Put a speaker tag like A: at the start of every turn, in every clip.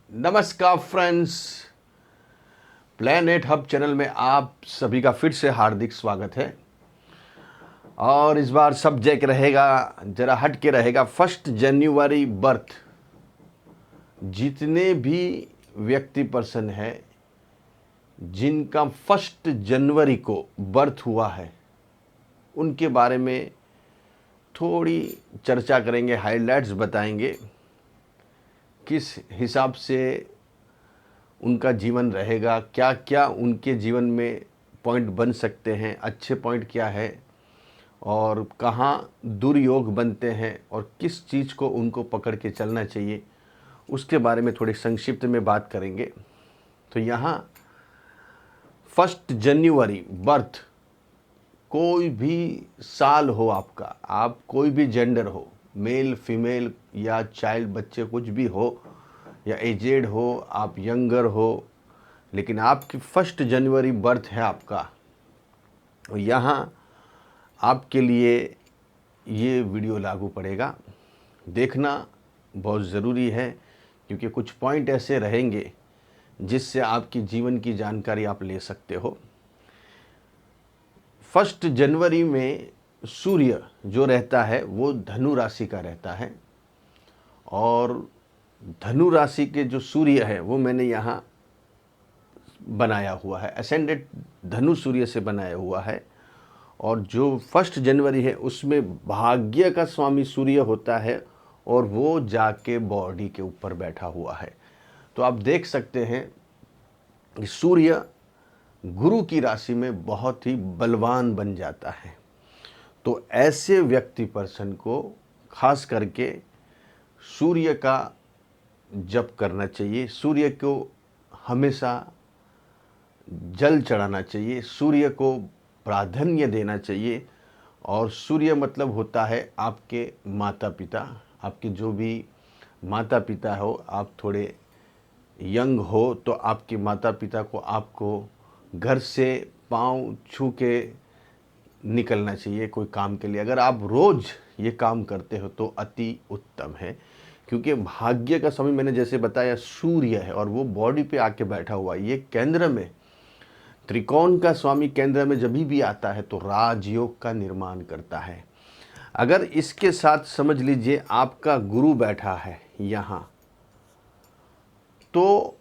A: नमस्कार friends, planet hub channel में आप सभी का फिर से हार्दिक स्वागत है। और इस बार सब्जेक्ट रहेगा, जरा हट के रहेगा, 1 जनवरी बर्थ। जितने भी व्यक्ति पर्सन है जिनका 1 जनवरी को बर्थ हुआ है उनके बारे में थोड़ी चर्चा करेंगे, हाइलाइट्स बताएंगे, किस हिसाब से उनका जीवन रहेगा, क्या क्या उनके जीवन में पॉइंट बन सकते हैं, अच्छे पॉइंट क्या है और कहाँ दुर्योग बनते हैं और किस चीज़ को उनको पकड़ के चलना चाहिए, उसके बारे में थोड़ी संक्षिप्त में बात करेंगे। तो यहाँ 1 जनवरी बर्थ, कोई भी साल हो आपका, आप कोई भी जेंडर हो, मेल फीमेल या चाइल्ड, बच्चे कुछ भी हो, या एजेड हो, आप यंगर हो, लेकिन आपकी 1 जनवरी बर्थ है आपका, यहाँ आपके लिए ये वीडियो लागू पड़ेगा। देखना बहुत ज़रूरी है क्योंकि कुछ पॉइंट ऐसे रहेंगे जिससे आपकी जीवन की जानकारी आप ले सकते हो। 1 जनवरी में सूर्य जो रहता है वो धनु राशि का रहता है, और धनु राशि के जो सूर्य है वो मैंने यहाँ बनाया हुआ है, असेंडेड धनु सूर्य से बनाया हुआ है। और जो 1 जनवरी है उसमें भाग्य का स्वामी सूर्य होता है और वो जाके बॉडी के ऊपर बैठा हुआ है। तो आप देख सकते हैं कि सूर्य गुरु की राशि में बहुत ही बलवान बन जाता है। तो ऐसे व्यक्ति पर्सन को खास करके सूर्य का जप करना चाहिए, सूर्य को हमेशा जल चढ़ाना चाहिए, सूर्य को प्राधान्य देना चाहिए। और सूर्य मतलब होता है आपके माता पिता, आपके जो भी माता पिता हो, आप थोड़े यंग हो तो आपके माता पिता को आपको घर से पाँव छू के निकलना चाहिए कोई काम के लिए। अगर आप रोज़ ये काम करते हो तो अति उत्तम है, क्योंकि भाग्य का समय मैंने जैसे बताया सूर्य है और वो बॉडी पे आके बैठा हुआ है। ये केंद्र में, त्रिकोण का स्वामी केंद्र में जब भी आता है तो राजयोग का निर्माण करता है। अगर इसके साथ समझ लीजिए आपका गुरु बैठा है यहाँ, तो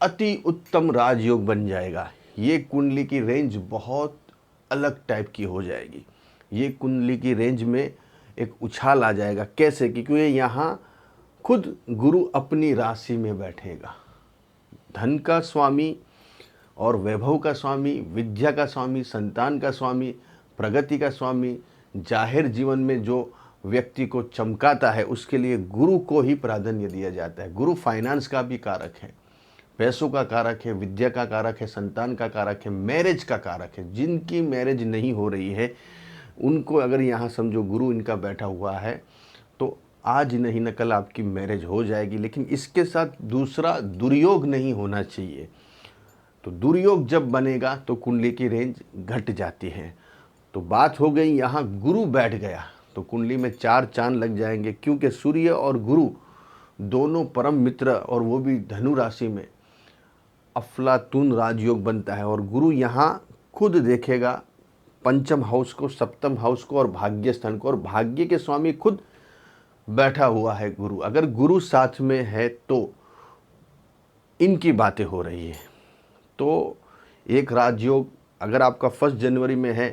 A: अति उत्तम राजयोग बन जाएगा। ये कुंडली की रेंज बहुत अलग टाइप की हो जाएगी। ये कुंडली की रेंज में एक उछाल आ जाएगा। कैसे? क्योंकि यहाँ खुद गुरु अपनी राशि में बैठेगा। धन का स्वामी और वैभव का स्वामी, विद्या का स्वामी, संतान का स्वामी, प्रगति का स्वामी, जाहिर जीवन में जो व्यक्ति को चमकाता है उसके लिए गुरु को ही प्राधान्य दिया जाता है। गुरु फाइनेंस का भी कारक है, पैसों का कारक है, विद्या का कारक है, संतान का कारक है, मैरिज का कारक है। जिनकी मैरिज नहीं हो रही है उनको अगर यहाँ समझो गुरु इनका बैठा हुआ है तो आज नहीं न कल आपकी मैरिज हो जाएगी। लेकिन इसके साथ दूसरा दुर्योग नहीं होना चाहिए। तो दुर्योग जब बनेगा तो कुंडली की रेंज घट जाती है। तो बात हो गई यहाँ गुरु बैठ गया तो कुंडली में 4 चांद लग जाएंगे, क्योंकि सूर्य और गुरु दोनों परम मित्र, और वो भी धनु राशि में अफलातून राजयोग बनता है। और गुरु यहाँ खुद देखेगा पंचम हाउस को, सप्तम हाउस को और भाग्य स्थान को, और भाग्य के स्वामी खुद बैठा हुआ है गुरु। अगर गुरु साथ में है तो इनकी बातें हो रही है। तो एक राजयोग अगर आपका 1 जनवरी में है,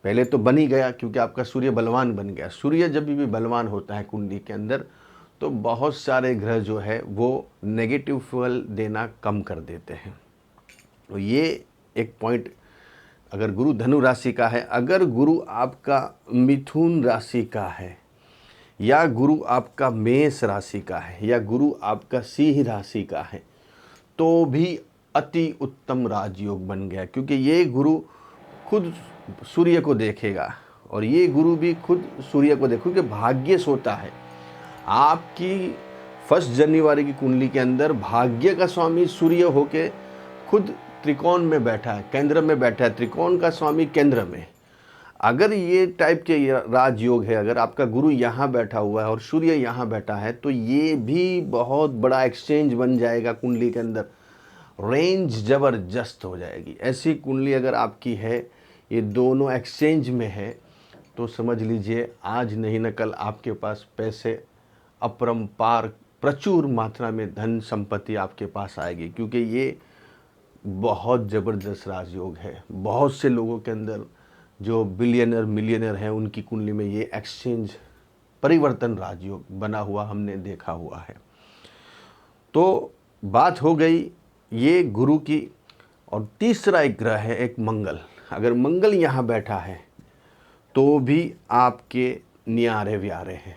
A: पहले तो बन ही गया क्योंकि आपका सूर्य बलवान बन गया। सूर्य जब भी बलवान होता है कुंडली के अंदर तो बहुत सारे ग्रह जो है वो नेगेटिव फल देना कम कर देते हैं। तो ये एक पॉइंट, अगर गुरु धनु राशि का है, अगर गुरु आपका मिथुन राशि का है, या गुरु आपका मेष राशि का है, या गुरु आपका सिंह राशि का है, तो भी अति उत्तम राजयोग बन गया। क्योंकि ये गुरु खुद सूर्य को देखेगा और ये गुरु भी खुद सूर्य को देखो कि भाग्य सोता है। आपकी 1 जनवरी की कुंडली के अंदर भाग्य का स्वामी सूर्य होके खुद त्रिकोण में बैठा है, केंद्र में बैठा है, त्रिकोण का स्वामी केंद्र में। अगर ये टाइप के राजयोग है, अगर आपका गुरु यहाँ बैठा हुआ है और सूर्य यहाँ बैठा है, तो ये भी बहुत बड़ा एक्सचेंज बन जाएगा कुंडली के अंदर, रेंज ज़बरदस्त हो जाएगी। ऐसी कुंडली अगर आपकी है, ये दोनों एक्सचेंज में है, तो समझ लीजिए आज नहीं न कल आपके पास पैसे अपरंपार प्रचुर मात्रा में धन संपत्ति आपके पास आएगी, क्योंकि ये बहुत ज़बरदस्त राजयोग है। बहुत से लोगों के अंदर जो बिलियनर मिलियनर हैं, उनकी कुंडली में ये एक्सचेंज परिवर्तन राजयोग बना हुआ हमने देखा हुआ है। तो बात हो गई ये गुरु की। और तीसरा एक ग्रह है, एक मंगल। अगर मंगल यहाँ बैठा है तो भी आपके न्यारे व्यारे हैं।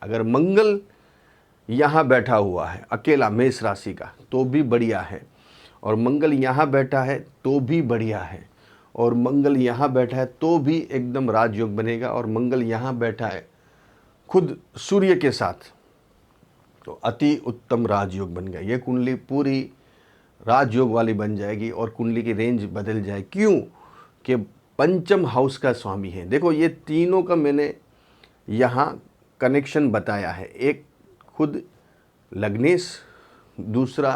A: अगर मंगल यहाँ बैठा हुआ है अकेला मेष राशि का, तो भी बढ़िया है। और मंगल यहाँ बैठा है तो भी बढ़िया है। और मंगल यहाँ बैठा है तो भी एकदम राजयोग बनेगा। और मंगल यहाँ बैठा है खुद सूर्य के साथ, तो अति उत्तम राजयोग बन गया। ये कुंडली पूरी राजयोग वाली बन जाएगी और कुंडली की रेंज बदल जाए। क्यों? कि पंचम हाउस का स्वामी है। देखो, ये तीनों का मैंने यहाँ कनेक्शन बताया है। एक खुद लग्नेश, दूसरा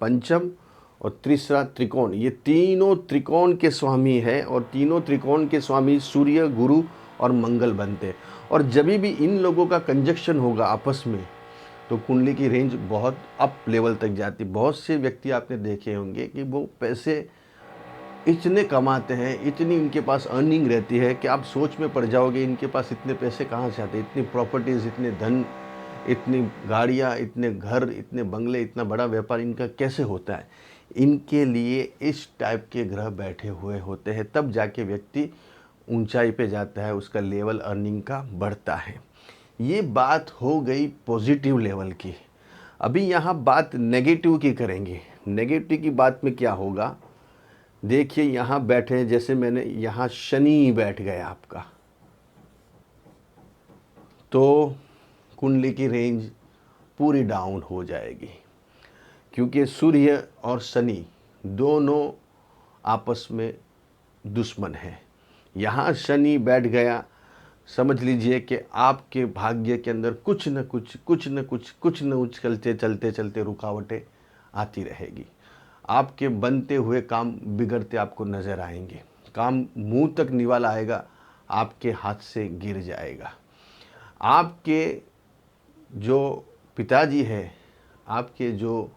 A: पंचम और तीसरा त्रिकोण। ये तीनों त्रिकोण के स्वामी है और तीनों त्रिकोण के स्वामी सूर्य, गुरु और मंगल बनते हैं। और जब भी इन लोगों का कंजक्शन होगा आपस में, तो कुंडली की रेंज बहुत अप लेवल तक जाती। बहुत से व्यक्ति आपने देखे होंगे कि वो पैसे इतने कमाते हैं, इतनी इनके पास अर्निंग रहती है कि आप सोच में पड़ जाओगे इनके पास इतने पैसे कहाँ से आते हैं। इतनी प्रॉपर्टीज़, इतने धन, इतनी गाड़ियाँ, इतने घर, इतने बंगले, इतना बड़ा व्यापार इनका कैसे होता है। इनके लिए इस टाइप के ग्रह बैठे हुए होते हैं, तब जाके व्यक्ति ऊंचाई पे जाता है, उसका लेवल अर्निंग का बढ़ता है। ये बात हो गई पॉजिटिव लेवल की। अभी यहाँ बात नेगेटिव की करेंगे। नेगेटिव की बात में क्या होगा, देखिए यहाँ बैठे हैं, जैसे मैंने यहाँ शनि बैठ गया आपका, तो कुंडली की रेंज पूरी डाउन हो जाएगी। क्योंकि सूर्य और शनि दोनों आपस में दुश्मन हैं। यहाँ शनि बैठ गया, समझ लीजिए कि आपके भाग्य के अंदर कुछ न कुछ चलते चलते रुकावटें आती रहेगी। आपके बनते हुए काम बिगड़ते आपको नज़र आएंगे। काम मुंह तक निवाला आएगा, आपके हाथ से गिर जाएगा। आपके जो पिताजी है, आपके जो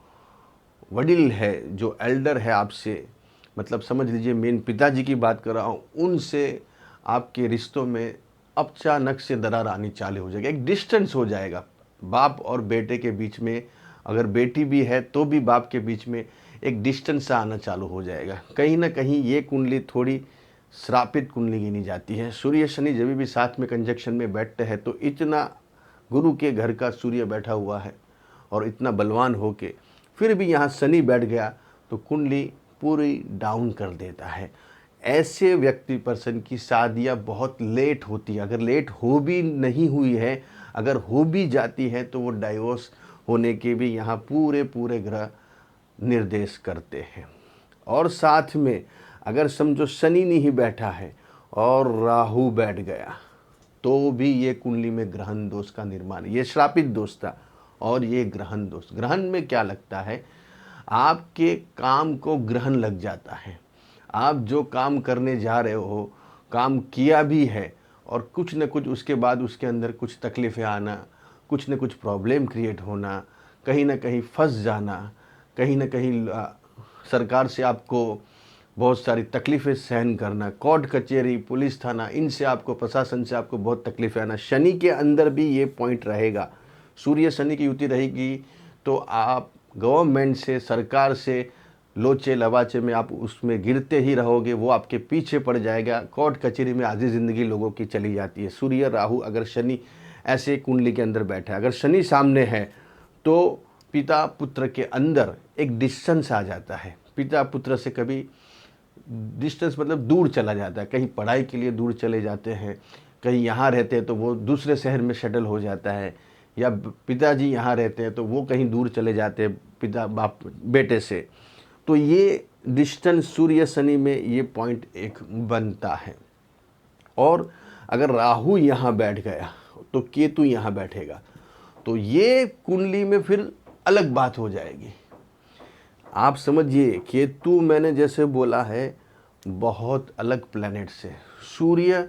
A: वडील है, जो एल्डर है आपसे, मतलब समझ लीजिए मेन पिताजी की बात कर रहा हूँ, उनसे आपके रिश्तों में अचानक से दरार आनी चालू हो जाएगी। एक डिस्टेंस हो जाएगा बाप और बेटे के बीच में। अगर बेटी भी है तो भी बाप के बीच में एक डिस्टेंस आना चालू हो जाएगा। कहीं ना कहीं ये कुंडली थोड़ी श्रापित कुंडली गिनी जाती है। सूर्य शनि जब भी साथ में कंजक्शन में बैठते हैं, तो इतना गुरु के घर का सूर्य बैठा हुआ है और इतना बलवान हो के फिर भी यहाँ शनि बैठ गया, तो कुंडली पूरी डाउन कर देता है। ऐसे व्यक्ति पर्सन की शादियाँ बहुत लेट होती है। अगर लेट हो भी नहीं हुई है, अगर हो भी जाती है, तो वो डाइवोर्स होने के भी यहाँ पूरे ग्रह निर्देश करते हैं। और साथ में अगर समझो शनि नहीं बैठा है और राहु बैठ गया, तो भी ये कुंडली में ग्रहण दोष का निर्माण। ये श्रापित दोष था और ये ग्रहण दोष। ग्रहण में क्या लगता है, आपके काम को ग्रहण लग जाता है। आप जो काम करने जा रहे हो, काम किया भी है, और कुछ न कुछ उसके बाद उसके अंदर कुछ तकलीफ़ें आना, कुछ न कुछ प्रॉब्लम क्रिएट होना, कहीं ना कहीं फंस जाना, कहीं ना कहीं सरकार से आपको बहुत सारी तकलीफ़ें सहन करना, कोर्ट कचहरी, पुलिस थाना, इनसे आपको, प्रशासन से आपको बहुत तकलीफ़ें आना। शनि के अंदर भी ये पॉइंट रहेगा। सूर्य शनि की युति रहेगी तो आप गवर्नमेंट से, सरकार से लोचे लवाचे में आप उसमें गिरते ही रहोगे, वो आपके पीछे पड़ जाएगा। कोर्ट कचहरी में आधी ज़िंदगी लोगों की चली जाती है। सूर्य राहु अगर शनि ऐसे कुंडली के अंदर बैठा है, अगर शनि सामने है, तो पिता पुत्र के अंदर एक डिस्टेंस आ जाता है। पिता पुत्र से कभी डिस्टेंस मतलब दूर चला जाता है। कहीं पढ़ाई के लिए दूर चले जाते हैं, कहीं यहाँ रहते हैं तो वो दूसरे शहर में सेटल हो जाता है, या पिताजी यहाँ रहते हैं तो वो कहीं दूर चले जाते हैं पिता बाप बेटे से। तो ये डिस्टेंस सूर्य शनि में ये पॉइंट एक बनता है। और अगर राहु यहाँ बैठ गया तो केतु यहाँ बैठेगा, तो ये कुंडली में फिर अलग बात हो जाएगी। आप समझिए, केतु मैंने जैसे बोला है बहुत अलग प्लैनेट से, सूर्य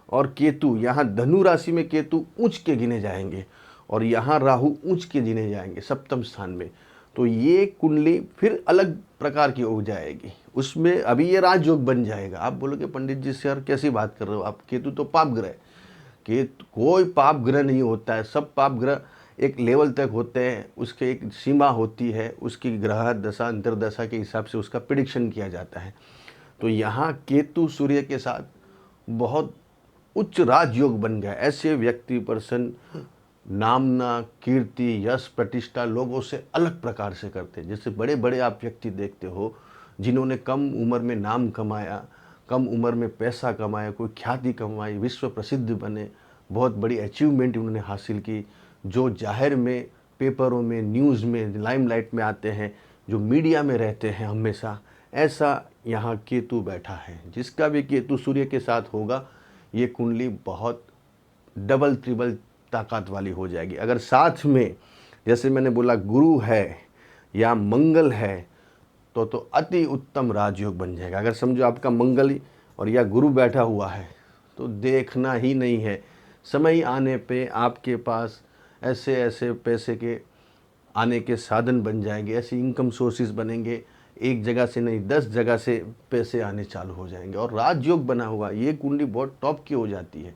A: और केतु, यहाँ धनु राशि में केतु उच्च के गिने जाएंगे और यहाँ राहु उच्च के गिने जाएंगे सप्तम स्थान में। तो ये कुंडली फिर अलग प्रकार की हो जाएगी। उसमें अभी ये राजयोग बन जाएगा। आप बोलोगे पंडित जी सर कैसी बात कर रहे हो आप, केतु तो पाप ग्रह है। केतु कोई पाप ग्रह नहीं होता है, सब पाप ग्रह एक लेवल तक होते हैं, उसके एक सीमा होती है, उसकी ग्रह दशा अंतर्दशा के हिसाब से उसका प्रिडिक्शन किया जाता है। तो यहाँ केतु सूर्य के साथ बहुत उच्च राजयोग बन गया। ऐसे व्यक्ति पर्सन नामना, कीर्ति, यश, प्रतिष्ठा लोगों से अलग प्रकार से करते हैं। जैसे बड़े बड़े आप व्यक्ति देखते हो जिन्होंने कम उम्र में नाम कमाया, कम उम्र में पैसा कमाया, कोई ख्याति कमाई, विश्व प्रसिद्ध बने, बहुत बड़ी अचीवमेंट उन्होंने हासिल की, जो जाहिर में पेपरों में, न्यूज़ में, लाइमलाइट में आते हैं, जो मीडिया में रहते हैं हमेशा। ऐसा यहाँ केतु बैठा है। जिसका भी केतु सूर्य के साथ होगा ये कुंडली बहुत डबल ट्रिबल ताकत वाली हो जाएगी। अगर साथ में जैसे मैंने बोला गुरु है या मंगल है तो अति उत्तम राजयोग बन जाएगा। अगर समझो आपका मंगल और या गुरु बैठा हुआ है तो देखना ही नहीं है, समय आने पे आपके पास ऐसे ऐसे पैसे के आने के साधन बन जाएंगे, ऐसे इनकम सोर्सेज बनेंगे, एक जगह से नहीं 10 जगह से पैसे आने चालू हो जाएंगे। और राजयोग बना हुआ ये कुंडली बहुत टॉप की हो जाती है।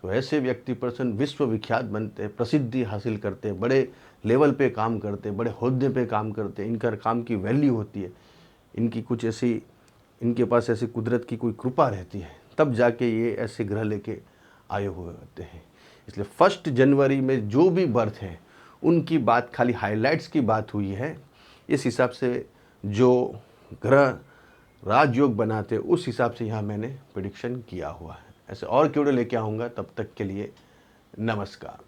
A: तो ऐसे व्यक्ति पर्सन विश्व विख्यात बनते हैं, प्रसिद्धि हासिल करते हैं, बड़े लेवल पे काम करते हैं, बड़े ओहदे पे काम करते हैं, इनका काम की वैल्यू होती है, इनकी कुछ ऐसी, इनके पास ऐसी कुदरत की कोई कृपा रहती है, तब जाके ये ऐसे ग्रह लेके आए हुए होते हैं। इसलिए 1 जनवरी में जो भी बर्थ है उनकी बात खाली हाइलाइट्स की बात हुई है। इस हिसाब से जो ग्रह राजयोग बनाते उस हिसाब से यहाँ मैंने प्रेडिक्शन किया हुआ है। ऐसे और क्यों लेके आऊँगा, तब तक के लिए नमस्कार।